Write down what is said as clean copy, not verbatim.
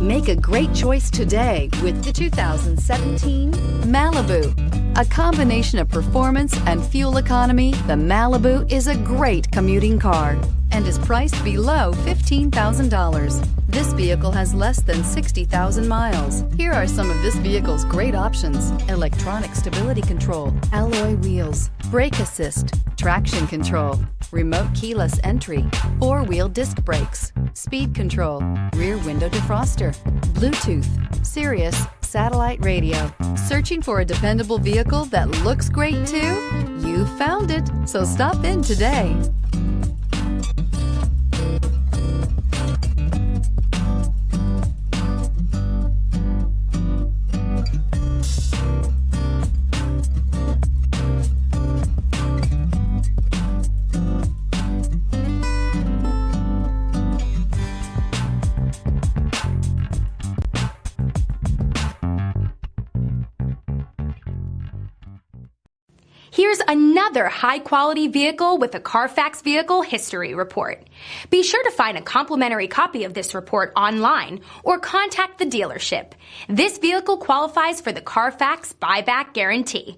Make a great choice today with the 2017 Malibu. A combination of performance and fuel economy, the Malibu is a great commuting car and is priced below $15,000. This vehicle has less than 60,000 miles. Here are some of this vehicle's great options: electronic stability control, alloy wheels, brake assist, traction control, remote keyless entry, four-wheel disc brakes, speed control, rear window defroster, Bluetooth, Sirius satellite radio. Searching for a dependable vehicle that looks great too? You found it, so stop in today. Here's another high-quality vehicle with a CARFAX Vehicle History Report. Be sure to find a complimentary copy of this report online or contact the dealership. This vehicle qualifies for the CARFAX Buyback Guarantee.